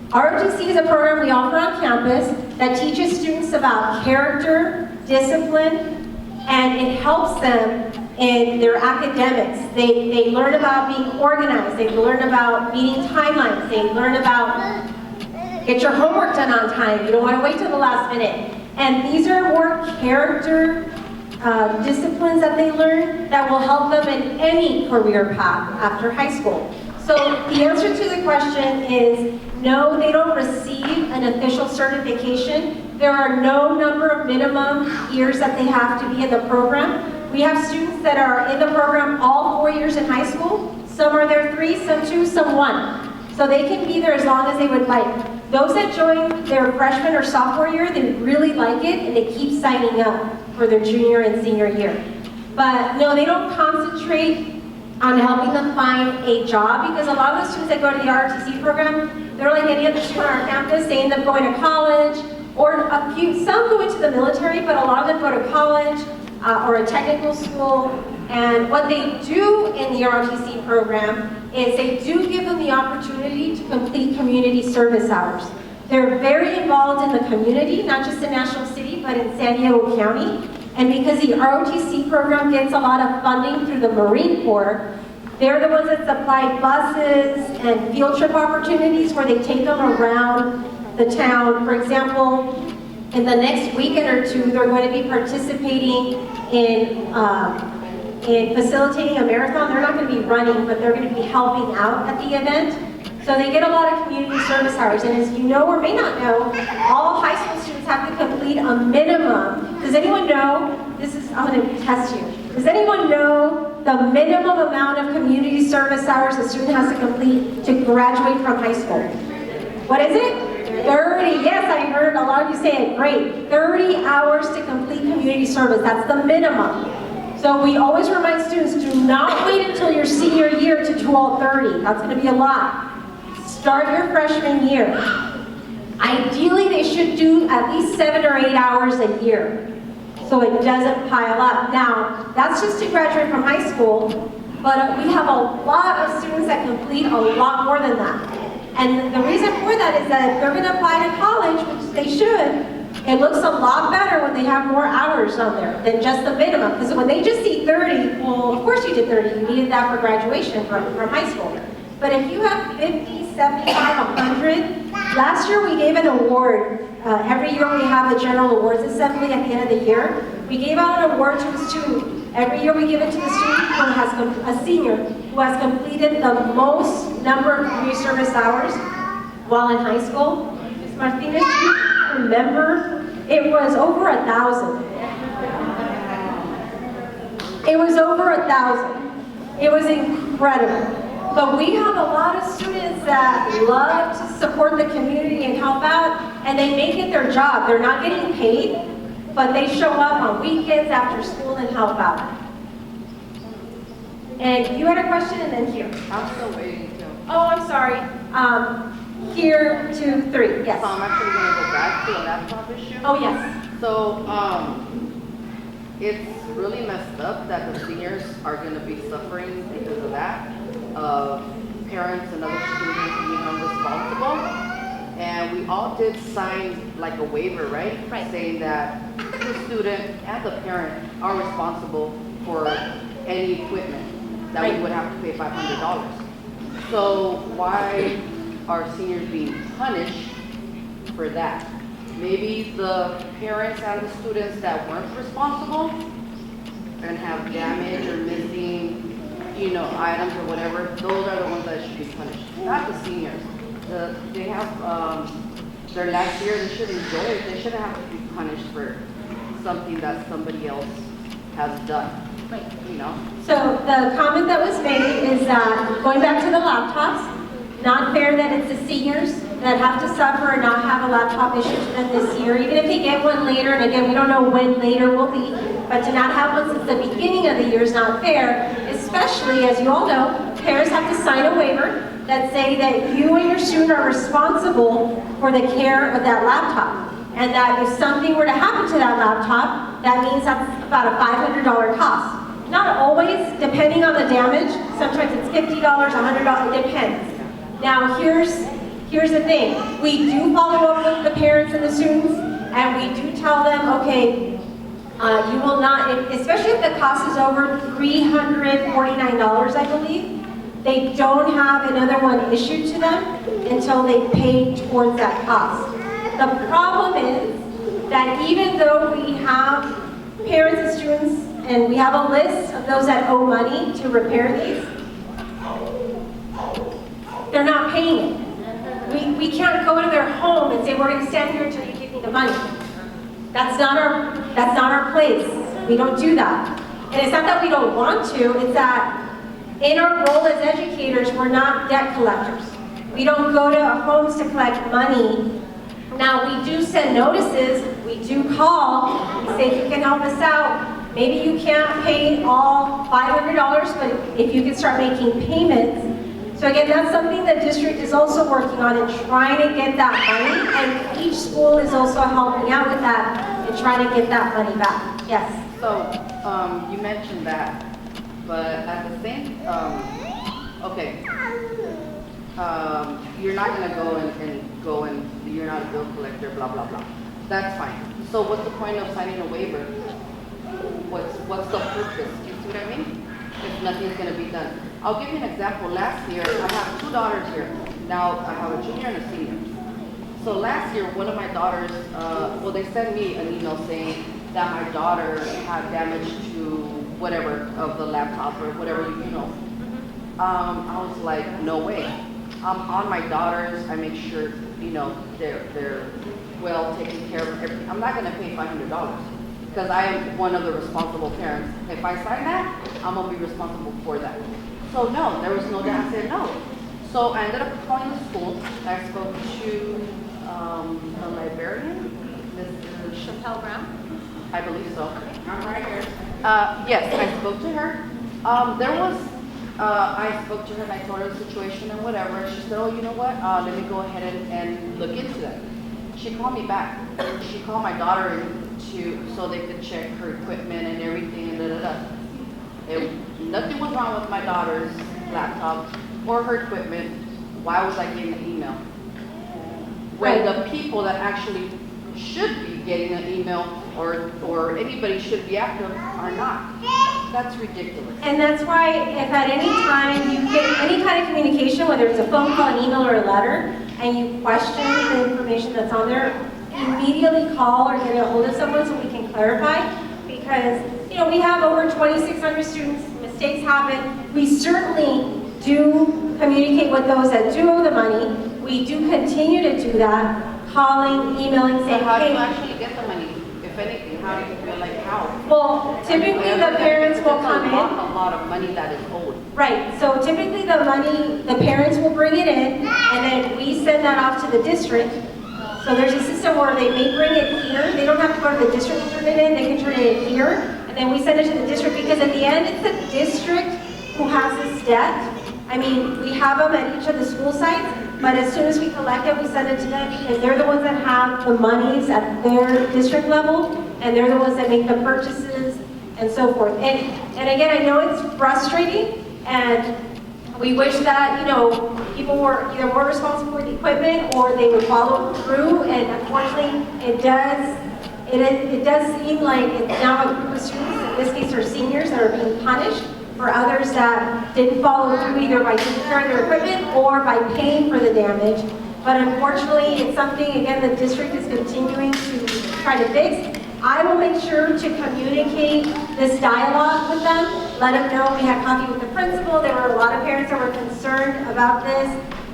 ROTC is a program we offer on campus that teaches students about character, discipline, and it helps them in their academics. They learn about being organized, they learn about meeting timelines, they learn about get your homework done on time. You don't want to wait till the last minute. And these are more character disciplines that they learn that will help them in any career path after high school. So the answer to the question is no, they don't receive an official certification. There are no number of minimum years that they have to be in the program. We have students that are in the program all 4 years in high school. Some are there 3, some 2, some 1. So they can be there as long as they would like. Those that join their freshman or sophomore year, they really like it and they keep signing up for their junior and senior year. But no, they don't concentrate on helping them find a job because a lot of the students that go to the ROTC program, they're like any other student on our campus, they end up going to college, or some go into the military, but a lot of them go to college or a technical school. And what they do in the ROTC program is they do give them the opportunity to complete community service hours. They're very involved in the community, not just in National City, but in San Diego County. And because the ROTC program gets a lot of funding through the Marine Corps, they're the ones that supply buses and field trip opportunities where they take them around the town. For example, in the next weekend or two, they're going to be participating in facilitating a marathon. They're not going to be running, but they're going to be helping out at the event. So they get a lot of community service hours. And as you know or may not know, all high school students have to complete a minimum. Does anyone know, I'm going to test you. Does anyone know the minimum amount of community service hours a student has to complete to graduate from high school? What is it? 30. Yes, I heard a lot of you say it. Great. 30 hours to complete community service. That's the minimum. So we always remind students, do not wait until your senior year to do all 30. That's going to be a lot. Start your freshman year. Ideally, they should do at least 7 or 8 hours a year so it doesn't pile up. Now, that's just to graduate from high school, but we have a lot of students that complete a lot more than that. And the reason for that is that if they're going to apply to college, which they should, it looks a lot better when they have more hours on there than just the minimum. Because when they just see 30, well, of course you did 30. You needed that for graduation from high school. But if you have 50, 75, 100, last year we gave an award. Every year we have a general awards assembly at the end of the year. We gave out an award to a student. Every year we give it to the student who has a senior who has completed the most number of community service hours while in high school. Ms. Martinez, do you remember? It was over 1,000. It was over 1,000. It was incredible. But we have a lot of students that love to support the community and help out, and they make it their job. They're not getting paid, but they show up on weekends after school and help out. And you had a question, and then here. I'm still waiting. Oh, I'm sorry. Here, 2, 3, yes. So I'm actually going to go back to the laptop issue? Oh, yes. So, it's really messed up that the seniors are gonna be suffering because of that, parents and other students being unresponsible. And we all did sign like a waiver, right? Right. Saying that the student and the parent are responsible for any equipment that we would have to pay $500. So why are seniors being punished for that? Maybe the parents and the students that weren't responsible and have damage or missing, items or whatever, those are the ones that should be punished, not the seniors. They have their last year, they should enjoy it. They shouldn't have to be punished for something that somebody else has done. Right. So So the comment that was made is that, going back to the laptops, not fair that it's the seniors that have to suffer and not have a laptop issued to them this year, even if they get one later, and again, we don't know when later will be, but to not have one since the beginning of the year is not fair, especially, as you all know, parents have to sign a waiver that say that you and your student are responsible for the care of that laptop. And that if something were to happen to that laptop, that means that's about a $500 cost. Not always, depending on the damage. Sometimes it's $50, $100, it depends. Now here's the thing. We do follow up with the parents and the students, and we do tell them, okay, you will not, especially if the cost is over $349, I believe, they don't have another one issued to them until they pay towards that cost. The problem is that even though we have parents and students, and we have a list of those that owe money to repair these, they're not paying it. We can't go to their home and say, we're going to stand here until you give me the money. That's not our place. We don't do that. And it's not that we don't want to, it's that in our role as educators, we're not debt collectors. We don't go to homes to collect money. Now, we do send notices, we do call, we say, you can help us out. Maybe you can't pay all $500, but if you can start making payments. So again, that's something the district is also working on and trying to get that money, and each school is also helping out with that and trying to get that money back. Yes? So, you mentioned that, but at the same, okay, you're not gonna go and you're not a bill collector, blah, blah, blah. That's fine. So what's the point of signing a waiver? What's the purpose? Do you see what I mean? If nothing's gonna be done. I'll give you an example. Last year, I have two daughters here. Now, I have a junior and a senior. So last year, one of my daughters, well, they sent me an email saying that my daughter had damage to whatever of the laptop or whatever, I was like, no way. On my daughters, I make sure, they're well taken care of. Everything. I'm not gonna pay $500 because I am one of the responsible parents. If I sign that, I'm gonna be responsible for that. So no, there was no doubt. I said no. So I ended up calling the school. I spoke to the librarian, Mrs. Chappelle Brown? I believe so. I'm right here. Yes, I spoke to her. I spoke to her and I told her the situation and whatever. She said, oh, you know what? Let me go ahead and look into that. She called me back. She called my daughter so they could check her equipment and everything and nothing was wrong with my daughter's laptop or her equipment. Why was I getting an email? When the people that actually should be getting an email or anybody should be active are not. That's ridiculous. And that's why if at any time you get any kind of communication, whether it's a phone call, an email, or a letter, and you question the information that's on there, immediately call or get a hold of someone so we can clarify. Because, we have over 2,600 students, mistakes happen. We certainly do communicate with those that do owe the money. We do continue to do that, calling, emailing, saying, So how do you hey, actually get the money? If anything, how do you feel like how? well, typically the parents will come in. A lot of money that is owed. Right, so typically the money, the parents will bring it in, and then we send that off to the district. So there's a system where they may bring it here, they don't have to go to the district to turn it in, they can turn it in here, and then we send it to the district, because at the end, it's the district who has this debt. I mean, we have them at each of the school sites, but as soon as we collect it, we send it to them because they're the ones that have the monies at their district level, and they're the ones that make the purchases and so forth. And again, I know it's frustrating, and we wish that, you know, people were either more responsible for the equipment or they would follow through, and unfortunately, it does seem like it's now a group of students, in this case are seniors, that are being punished for others that didn't follow through either by taking care of their equipment or by paying for the damage. But unfortunately, it's something, again, the district is continuing to try to fix. I will make sure to communicate this dialogue with them, let them know we had coffee with the principal. There were a lot of parents that were concerned about this,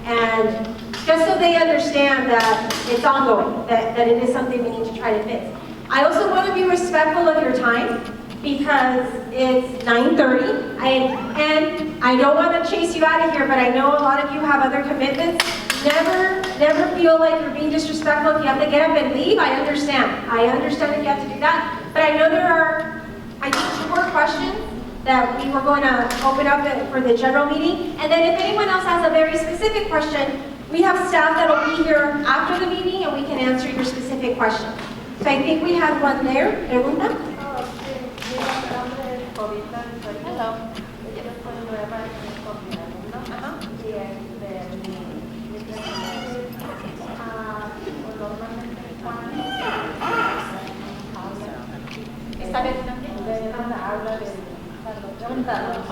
and just so they understand that it's ongoing, that it is something we need to try to fix. I also want to be respectful of your time because it's 9:30, and I don't want to chase you out of here, but I know a lot of you have other commitments. Never feel like you're being disrespectful. If you have to get up and leave, I understand. I understand if you have to do that. But I know there are, I think, 2 more questions that we were going to open up for the general meeting. And then if anyone else has a very specific question, we have staff that will be here after the meeting and we can answer your specific question. So I think we had one there. Hello.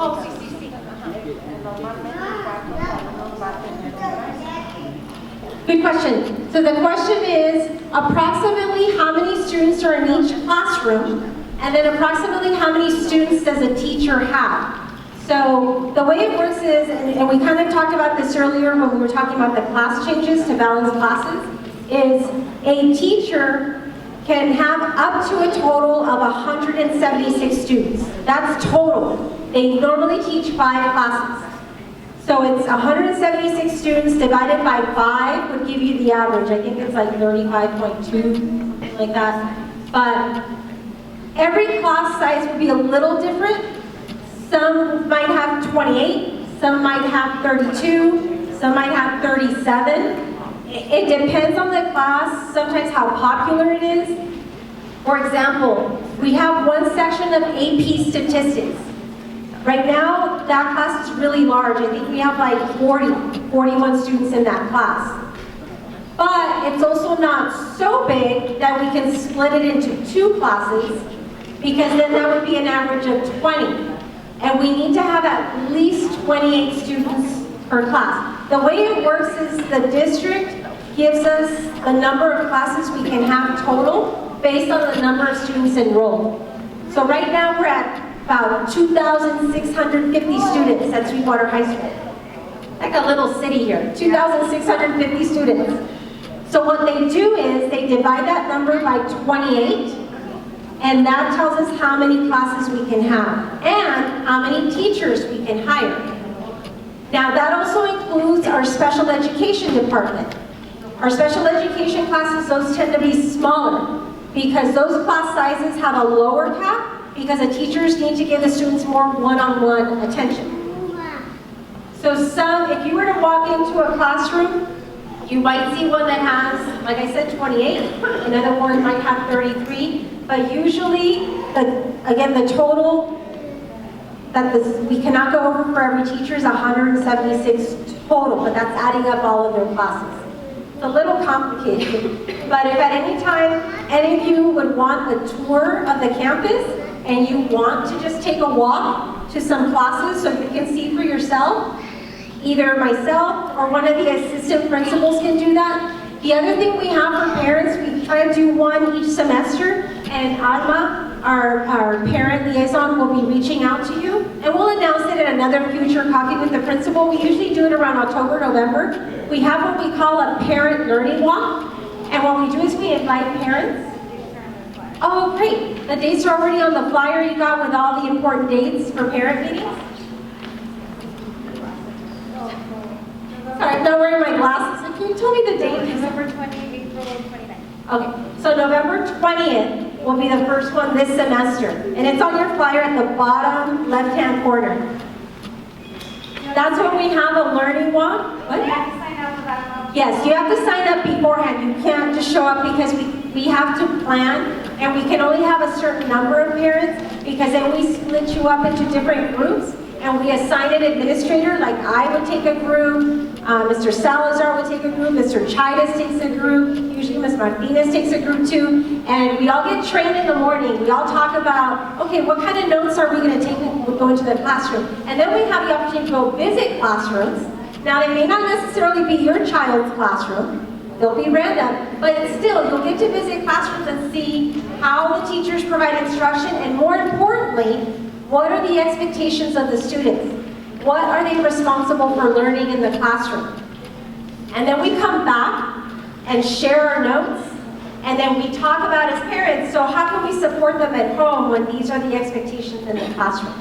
Oh, sí. Good question. So the question is, approximately how many students are in each classroom, and then approximately how many students does a teacher have? So the way it works is, and we kind of talked about this earlier when we were talking about the class changes to balance classes, is a teacher can have up to a total of 176 students. That's total. They normally teach 5 classes. So it's 176 students divided by 5 would give you the average. I think it's like 35.2, something like that. But every class size would be a little different. Some might have 28, some might have 32, some might have 37. It depends on the class, sometimes how popular it is. For example, we have one section of AP Statistics. Right now, that class is really large. I think we have like 41 students in that class. But it's also not so big that we can split it into 2 classes, because then that would be an average of 20. And we need to have at least 28 students per class. The way it works is the district gives us the number of classes we can have total based on the number of students enrolled. So right now we're at about 2,650 students at Sweetwater High School. Like a little city here, 2,650 students. So what they do is they divide that number by 28, and that tells us how many classes we can have and how many teachers we can hire. Now that also includes our special education department. Our special education classes, those tend to be smaller because those class sizes have a lower cap because the teachers need to give the students more one-on-one attention. So if you were to walk into a classroom, you might see one that has, like I said, 28, another one might have 33, but usually, again, the total that we cannot go over for every teacher is 176 total, but that's adding up all of their classes. It's a little complicated, but if at any time any of you would want a tour of the campus and you want to just take a walk to some classes so you can see for yourself, either myself or one of the assistant principals can do that. The other thing we have for parents, we try to do one each semester, and Alma, our parent liaison, will be reaching out to you, and we'll announce it at another future coffee with the principal. We usually do it around October, November. We have what we call a parent learning walk, and what we do is we invite parents. Oh, great. The dates are already on the flyer you got with all the important dates for parent meetings. Sorry, I'm not wearing my glasses. Can you tell me the date? November 20th, April 29th. Okay, so November 20th will be the first one this semester. And it's on your flyer at the bottom left-hand corner. That's when we have a learning walk. What? Yes, you have to sign up beforehand. You can't just show up because we have to plan, and we can only have a certain number of parents because then we split you up into different groups and we assign an administrator. Like I would take a group, Mr. Salazar would take a group, Mr. Chidas takes a group, usually Ms. Martinez takes a group too, and we all get trained in the morning. We all talk about, okay, what kind of notes are we going to take when we go into the classroom? And then we have the opportunity to go visit classrooms. Now, they may not necessarily be your child's classroom. They'll be random, but still, you'll get to visit classrooms and see how the teachers provide instruction, and more importantly, what are the expectations of the students? What are they responsible for learning in the classroom? And then we come back and share our notes, and then we talk about as parents, so how can we support them at home when these are the expectations in the classroom?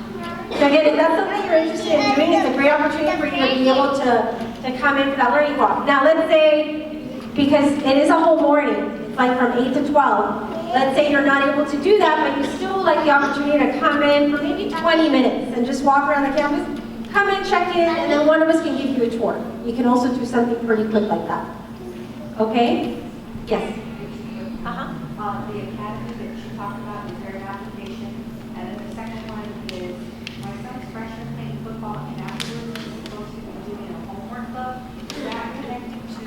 So again, if that's something you're interested in doing, it's a great opportunity for you to be able to come in for that learning walk. Now let's say, because it is a whole morning, it's like from 8 to 12, let's say you're not able to do that, but you still like the opportunity to come in for maybe 20 minutes and just walk around the campus, come in, check in, and then one of us can give you a tour. You can also do something pretty quick like that. Okay? Yes? The academy that you talked about, is there an application? And then the second one is, my son's freshman playing football, and afterwards he's supposed to be doing a homework club. Is that connected to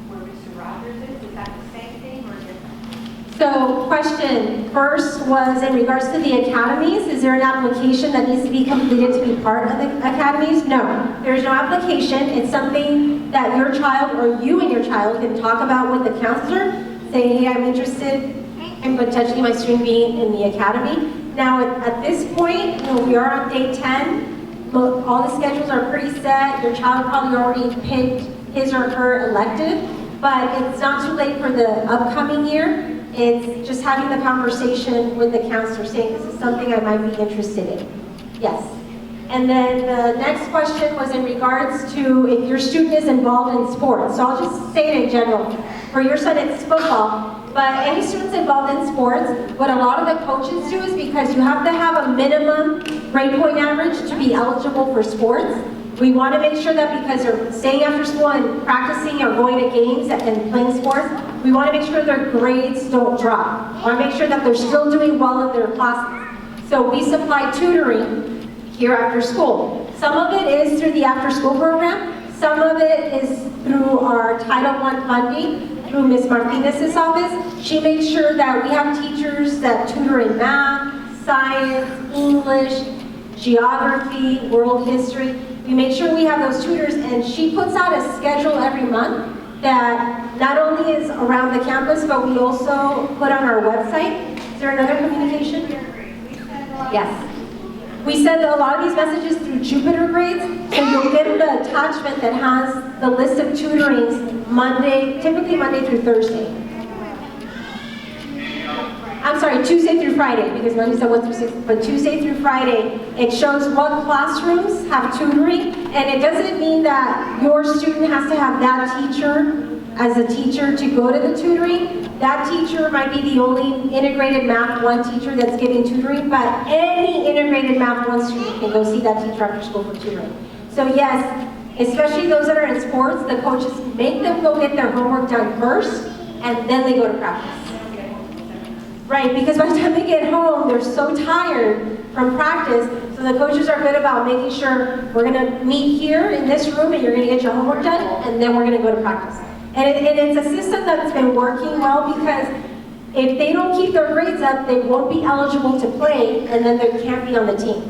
where Mr. Rogers is? Is that the same thing or different? So, question first was in regards to the academies. Is there an application that needs to be completed to be part of the academies? No, there's no application. It's something that your child or you and your child can talk about with the counselor. Say, hey, I'm interested in potentially my student being in the academy. Now, at this point, we are on day 10. All the schedules are pretty set. Your child probably already picked his or her elective, but it's not too late for the upcoming year. It's just having the conversation with the counselor saying this is something I might be interested in. Yes. And then the next question was in regards to if your student is involved in sports. So I'll just say it in general. For your son, it's football, but any students involved in sports, what a lot of the coaches do is because you have to have a minimum grade point average to be eligible for sports. We want to make sure that because they're staying after school and practicing or going to games and playing sports, we want to make sure their grades don't drop. We want to make sure that they're still doing well in their classes. So we supply tutoring here after school. Some of it is through the after school program. Some of it is through our Title I funding through Ms. Martinez's office. She makes sure that we have teachers that tutor in math, science, English, geography, world history. We make sure we have those tutors, and she puts out a schedule every month that not only is around the campus, but we also put on our website. Is there another communication? Yes. We send a lot of these messages through Jupiter Grades, so you'll get the attachment that has the list of tutorings Monday, typically Monday through Thursday. I'm sorry, Tuesday through Friday, because Monday said 1 through 6, but Tuesday through Friday, it shows what classrooms have tutoring, and it doesn't mean that your student has to have that teacher as a teacher to go to the tutoring. That teacher might be the only integrated Math 1 teacher that's giving tutoring, but any integrated Math 1 student can go see that teacher after school for tutoring. So yes, especially those that are in sports, the coaches make them go get their homework done first, and then they go to practice. Right, because by the time they get home, they're so tired from practice, so the coaches are good about making sure we're gonna meet here in this room and you're gonna get your homework done, and then we're gonna go to practice. And it's a system that's been working well because if they don't keep their grades up, they won't be eligible to play, and then they can't be on the team.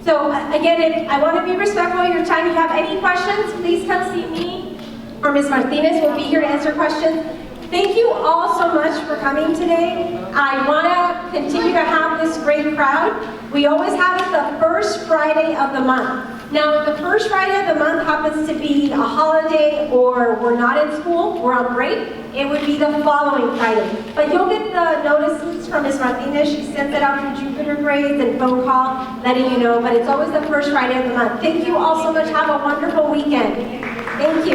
So again, I want to be respectful of your time. If you have any questions, please come see me or Ms. Martinez. We'll be here to answer questions. Thank you all so much for coming today. I want to continue to have this great crowd. We always have it the first Friday of the month. Now, if the first Friday of the month happens to be a holiday or we're not in school, we're on break, it would be the following Friday. But you'll get the notices from Ms. Martinez. She sends it out through Jupiter Grades and phone call letting you know, but it's always the first Friday of the month. Thank you all so much. Have a wonderful weekend. Thank you.